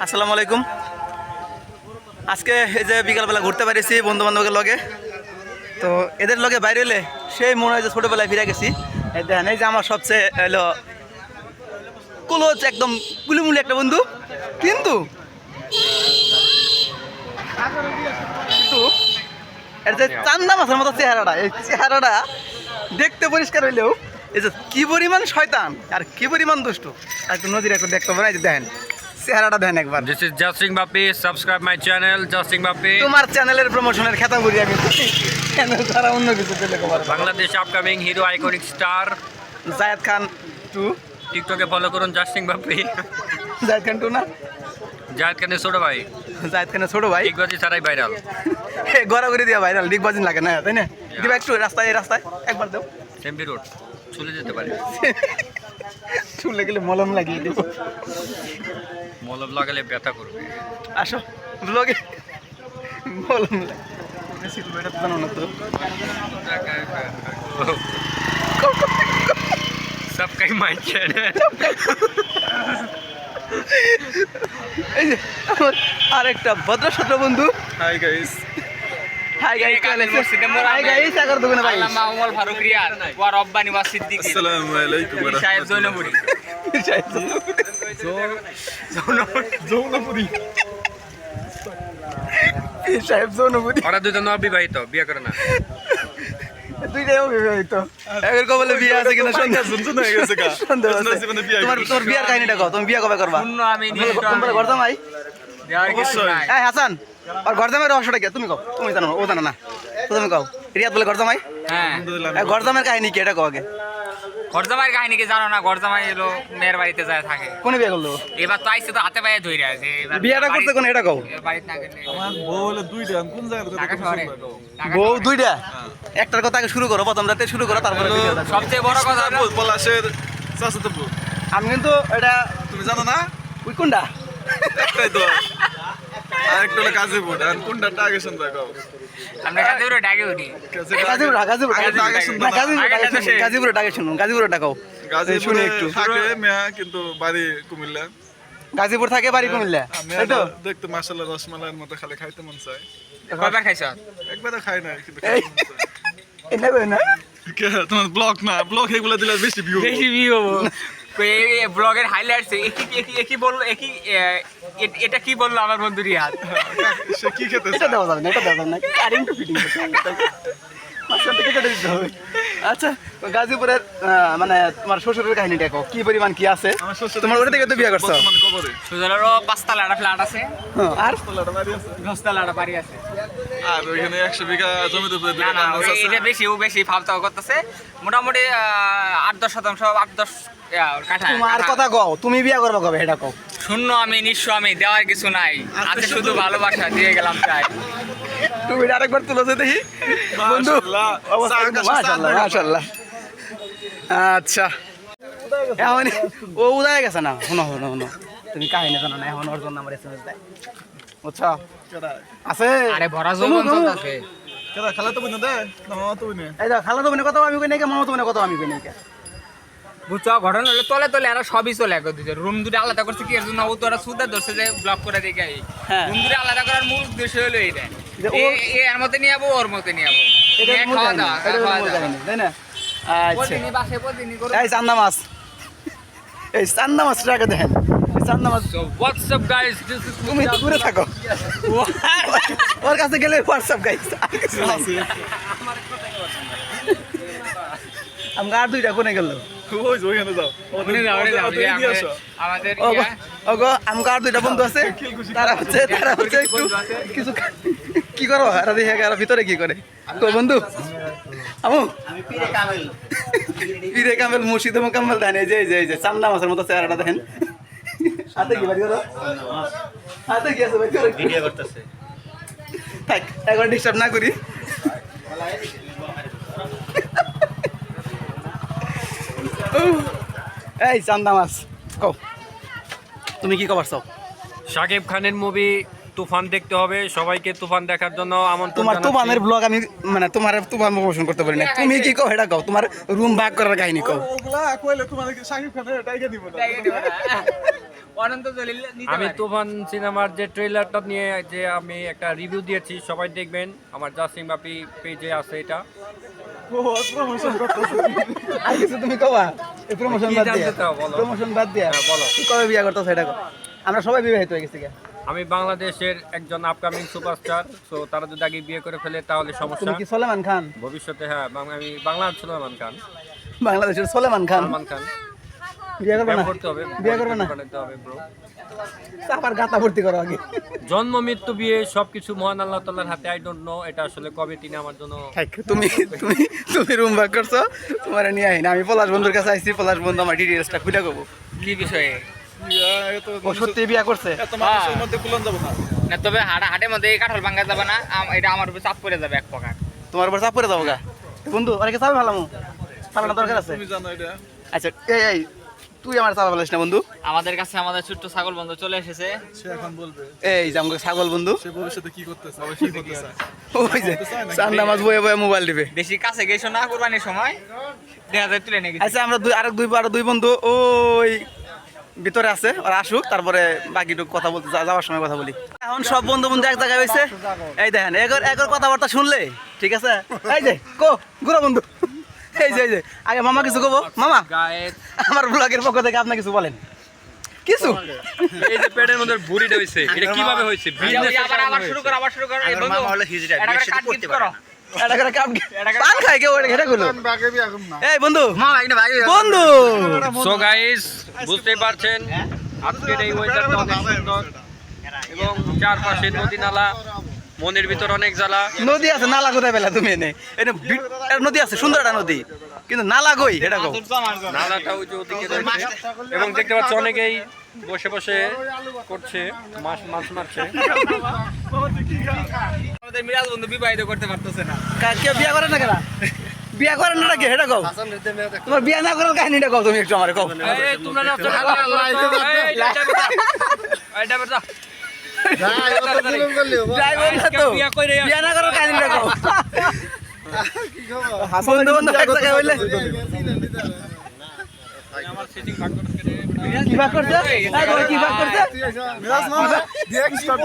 আসসালামু আলাইকুম। আজকে এই যে বিকালবেলা ঘুরতে পারিছি বন্ধু বান্ধবের লগে। তো এদের লগে বাইরে এলে সেই মনে হয় যে ছোটোবেলায় ফিরে গেছি। এই দেখেন, এই যে আমার সবচেয়ে হলো ক্লোজ একদম কুলিমুলি একটা বন্ধু, কিন্তু এর যে চান্দা মাছের মতো চেহারাটা, এই চেহারাটা দেখতে পরিষ্কার হইলেও এই যে কি পরিমাণ শয়তান আর কি পরিমাণ দুষ্ট একটু নদীর একটু দেখতে পারেন। দেখেন চেহারাটা দেন একবার। This is Justin Bapi. Subscribe my channel, Justin Bapi. তোমার চ্যানেলের প্রমোশনের খেতা বলি আমি, চ্যানেল ছাড়া অন্য কিছু পেলে খবর। Bangladesh upcoming hero iconic star. Zayed Khan 2, টিকটকে ফলো করুন জাস্টিং বাপি। জায়েদ খান 2 না, জায়েদ খানের ছোট ভাই, জায়েদ খানের ছোট ভাই, টিকবাজি ছাড়াই ভাইরাল। গড়াগড়ি দিয়া ভাইরাল, ডিগবাজিন লাগে না, তাই না? দিবা একটু রাস্তায়, এই রাস্তায় একবার দাও, এমপি রোড চলে যেতে পারে। চলে গেলে মলম লাগিয়ে দেবো। মলম লাগালে ব্যথা করবে। আসো ব্লগে মলম বেশি তো এটা জানো না তো। Subscribe my channel. এই যে আমার আরেকটা ভদ্র সদ্র বন্ধু। Hi guys, hi guys, hi guys, আগর দোকানে ভাই আল্লামা উমর ফারুক রিয়াদ ওয়া রব্বানি ওয়া সিদ্দিকী আসসালামু আলাইকুম ওয়া সাহেব জৈনপুরি জৌনপুরি। সাহেব জৌনপুরি ওরা দুজন অবিবাহিত, বিয়ে করে না। দুইটাই অবিবাহিত। এর কবলে বিয়ে আছে কিনা সন্দেহ, শুনছো না গেছে কা সন্দেহ আছে। জীবনে বিয়ে তোমার তোমার বিয়ার কাহিনীটা কও, তুমি বিয়ে কবে করবা? শূন্য আমি তোমার ঘর জামাই? দেওয়ার কিছু নাই এই হাসান, আর ঘর জামাই রহস্যটা কি তুমি কও? তুমি জানো না, ও জানো না, তো তুমি কও। রিয়াদ বলে ঘর জামাই, হ্যাঁ এই ঘর জামাইয়ের কাহিনী কি এটা কও আগে। গরজামাইয়ের কাহিনী কি জানো না? গরজামাই এলো মেয়ের বাড়িতে যায় থাকে, কোনে বিয়ে করলো? এবার তো আইসে তো হাতে পায়ে ধরে আছে। এবার বিয়েটা করতে কোন এটা কও। বাড়িতে না গেলে আমার বউ হলো দুইটা, আমি কোন জায়গায় ঢাকা শহরে ঢাকা বউ শহরে। দুইটা, একটার কথা আগে শুরু করো, প্রথম রাতে শুরু করো, তারপরে ভিডিও দেখো। সবচেয়ে বড় কথা হলো পলাশের চাচাতো বউ। আমি কিন্তু এটা তুমি জানো না? ওই কোনটা একটাই তো, আরেকটা হলো গাজীপুর। আর কোনটা আগে শুনতে কও? আমরা কাদেরও ডাকে উঠি। গাজীপুর, গাজীপুর, আগে আগে শুনতে না, না। গাজীপুরের ডাকে শুনুন, গাজীপুরের ডাকাও। গাজীপুরে শুনি একটু। থাকে মেয়া, কিন্তু বাড়ি কুমিল্লা। গাজীপুর থাকে, বাড়ি কুমিল্লা, আমি তাই তো? দেখতে মাশাআল্লাহ রসমালাইয়ের মতো খালি খাইতে মন চায়। কয়বার খাইছ? একবারও খাই নাই, কিন্তু এই এটা কই না, তোমার ব্লগ না, ব্লগ এগুলো দিলে বেশি ভিউ। বেশি ভিউ হবো। এই ব্লগের হাইলাইটস কি বললো, এটা কি বললো আমার বন্ধু রিয়াদ? সে কি খেতে এটা দেওয়া যাবে না, এটা দেওয়া যাবে না, কারেন্ট ফিটিং মাঝখানটা কেটে দিতে হবে। আচ্ছা, গাজীপুরের মানে তোমার শ্বশুরের কাহিনীটা কও, কি পরিমাণ কি আছে? আমার শ্বশুর তোমার ওটা থেকে তো বিয়ে করছো? বর্তমানে কবরে। সুজলেরও 5 তলা একটা ফ্ল্যাট আছে, আর তলাটা বাড়ি আছে। 10 তলা একটা বাড়ি আছে। আর ওইখানে 100 বিঘা জমির উপরে না দুটো না, গাছ আছে। এটা বেশি ফালতাও করতেছে। মোটামুটি 8-10% 8-10 কাঠা। তোমার কথা কও, তুমি বিয়ে করবে কবে এটা কও। শূন্য আমি, নিঃস্ব আমি, দেওয়ার কিছু নাই, আছে শুধু ভালোবাসা, দিয়ে গেলাম তাই। তুমি আরেকবার তুলো যে দেখি বন্ধু। মাশাআল্লাহ, অবস্থা কিন্তু মাশাআল্লাহ, মাশাআল্লাহ। আচ্ছা, এখন ও উদয় গেছে না, শোনো শোনো শোনো, তুমি কাহিনী জানো না, এখন ওর জন্য আমার SMS দেয়, বুঝছো? আছে আরে ভরা যৌবন চলতেছে। কেডা খালা তো বইনা দে না, মামা তো বইনা। এই দেখো, খালা তো বোনের কথা আমি কই নাই, মামা তো বোনের কথা আমি কই নাই। বুঝছো, ঘটনা হলো তলে তলে এরা সবই চলে এক দিতে। রুম দুটো আলাদা করছে কি এর জন্য? ও তো ওরা সুদা ধরছে যে ব্লক করে দেখে। হ্যাঁ। রুম দুটো আলাদা করার মূল উদ্দেশ্য হলো এইটা, যে ও- এর মধ্যে নিয়ে যাবো, ওর মধ্যে নিয়ে যাবো, এটা নিয়ে মূল খাওয়া কাহিনী, দাওয়া, এটা হলো খাওয়া মূল দাওয়া। কাহিনী, তাই না? আচ্ছা, প্রতিদিনই বাসে প্রতিদিনই করবো। এই চান্দা মাছ, এই চান্দা মাছটাকে দেখেন, এই চান্দা মাছ। So what's up guys? This is তুমি তো দূরে থাকো, ওর কাছে গেলে হোয়াটসঅ্যাপ গাইস। আমি আর দুইটা কোনে গেল? ওই যে ওইখানে যাও। ওখানে যাও, ওখানে যাও, ওদের যে এগিয়ে আসো। আমাদের ওগো ইয়া, ওগো, আমাকে আর দুইটা বন্ধু আছে, তারা হচ্ছে একটু কিছু কি করো, আর দেখে আর ভিতরে কি করে কই বন্ধু আমু পীরে কামেল মুর্শিদ মোকাম্মেল দেন। এই যে এই যে এই যে চান্দা মাছের মতো চেহারাটা দেখেন। হাতে কি বাড়ি করো, হাতে কি আছে বাড়ি করো, ভিডিও করতেছে। থাক, একবার ডিস্টার্ব না করি। এই চান্দা মাছ কও, তুমি কি খবর চাও? শাকিব খানের মুভি তুফান দেখতে হবে, সবাইকে তুফান দেখার জন্য আমন্ত্রণ তোমার জানাচ্ছি। তুফানের ব্লগ আমি মানে তোমার তুফান প্রমোশন করতে পারি না, তুমি কি কও এটা কও, তোমার রুম ভাগ করার কাহিনী কও। ওগুলা কইলে তোমার সাকিব খানের টাইগা দিব না। অনন্ত জলিল নিতে আমি পারে। তুফান সিনেমার যে ট্রেলারটা নিয়ে যে আমি একটা রিভিউ দিয়েছি, সবাই দেখবেন, আমার জাসিম বাপি পেজে আছে এটা। আর কিছু তুমি কবা এই প্রমোশন কি বাদ দিয়া জানতে চাও বলো? প্রমোশন বাদ দিয়া হ্যাঁ, বলো। তুই কবে বিয়ে করতেছ এটা কর। আমরা সবাই বিবাহিত হয়ে গেছি কে? আমি বাংলাদেশের একজন আপকামিং সুপারস্টার, তো তারা যদি আগে বিয়ে করে ফেলে তাহলে সমস্যা। তুমি কি সলেমান খান? ভবিষ্যতে হ্যাঁ, আমি বাংলার সুলেমান খান, বাংলাদেশের সলেমান খান। সালমান খান। বিয়ে করবে না? প্রেম করতে হবে, বিয়ে করবে না? বানাতে হবে ব্রো। আবার গাতা ভর্তি করো আগে। জন্ম মৃত্যু বিয়ে সবকিছু মহান আল্লাহ তাআলার হাতে। আই ডোন্ট নো এটা আসলে কবে তিনি আমার জন্য। তুমি তুমি তুমি রুম ভাগ করছো, তোমার নিয়ে আইন। আমি পলাশ বন্ধুর কাছে আইছি, পলাশ বন্ধু আমার ডিটেইলসটা খুলে কব। কি বিষয়ে? ও সত্যি বিয়ে করছে? এত মানুষের মধ্যে কুলন যাবো না। না তবে হাটের মধ্যে কাঠল ভাঙা যাবে না, এটা আমার উপর চাপ পড়ে যাবে এক প্রকার। তোমার উপর চাপ পড়ে যাবো গা বন্ধু। অনেকে চাপে ফেলামু, চাপানোর দরকার আছে। তুমি জানো এটা? আচ্ছা এই এই তুই আমার চাপা ফেলাস না বন্ধু। আমাদের কাছে আমাদের ছোট্ট ছাগল বন্ধু চলে এসেছে। সে এখন বলবে এই যে আমাকে ছাগল বন্ধু, সে ভবিষ্যতে কি করতেছে, আবার কি করতেছে। ওই যে চান্দা মাছ বয়ে বয়ে মোবাইল দিবে। বেশি কাছে গেছো না কুরবানির সময়, দেখা যায় তুলে নিয়ে গেছি। আচ্ছা আমরা আরো দুই বন্ধু ওই ভিতরে আছে, ওরা আসুক, তারপরে বাকিটুকু কথা বলতে যাওয়ার সময় কথা বলি। এখন সব বন্ধু বন্ধু এক জায়গায় হয়েছে। এই দেখেন একর কথাবার্তা শুনলে ঠিক আছে। এই যে গুড়া বন্ধু, এই যে আগে মামা কিছু কব। মামা গায়ের আমার ব্লগের পক্ষ থেকে আপনি কিছু বলেন। কিছু এই যে পেটের মধ্যে ভুঁড়িটা হইছে, এটা কিভাবে হইছে? আবার শুরু কর, আবার শুরু কর। এই বন্ধু এটা করে কাট গিফট করো। এটা করে কাম পান খায় কেউ এটা গুলো। এই বন্ধু বন্ধু সো গাইস, বুঝতেই পারছেন আজকের এই ওয়েদারটা অনেক সুন্দর এবং চারপাশে নদী নালা, মনের ভিতর অনেক জ্বালা। নদী আছে, নালা কোথায় পেলা তুমি? এনে এটা নদী আছে, সুন্দর একটা নদী, কিন্তু নালা কই এটা কও। নালাটা ওই যে ওদিকে রয়েছে এবং দেখতে পাচ্ছ অনেকেই বসে বসে করছে, মাছ মারছে। আমাদের মিরাজ বন্ধু বিবাহিত করতে পারতেছে না। কেউ বিয়ে করেন না কেনা? বিয়ে করেন না নাকি এটা কও। তোমার বিয়ে না করার কাহিনীটা কও তুমি একটু আমারে কও। এই তোমরা না ড্রাইভার না তো, বিয়ে না করার কাহিনীটা কও। বন্ধু বন্ধু এক জায়গায় হইলে কি ভাগ করছে? এই তোমার কি ভাগ করছে? মিরাজ মামা দেখ স্টার্ট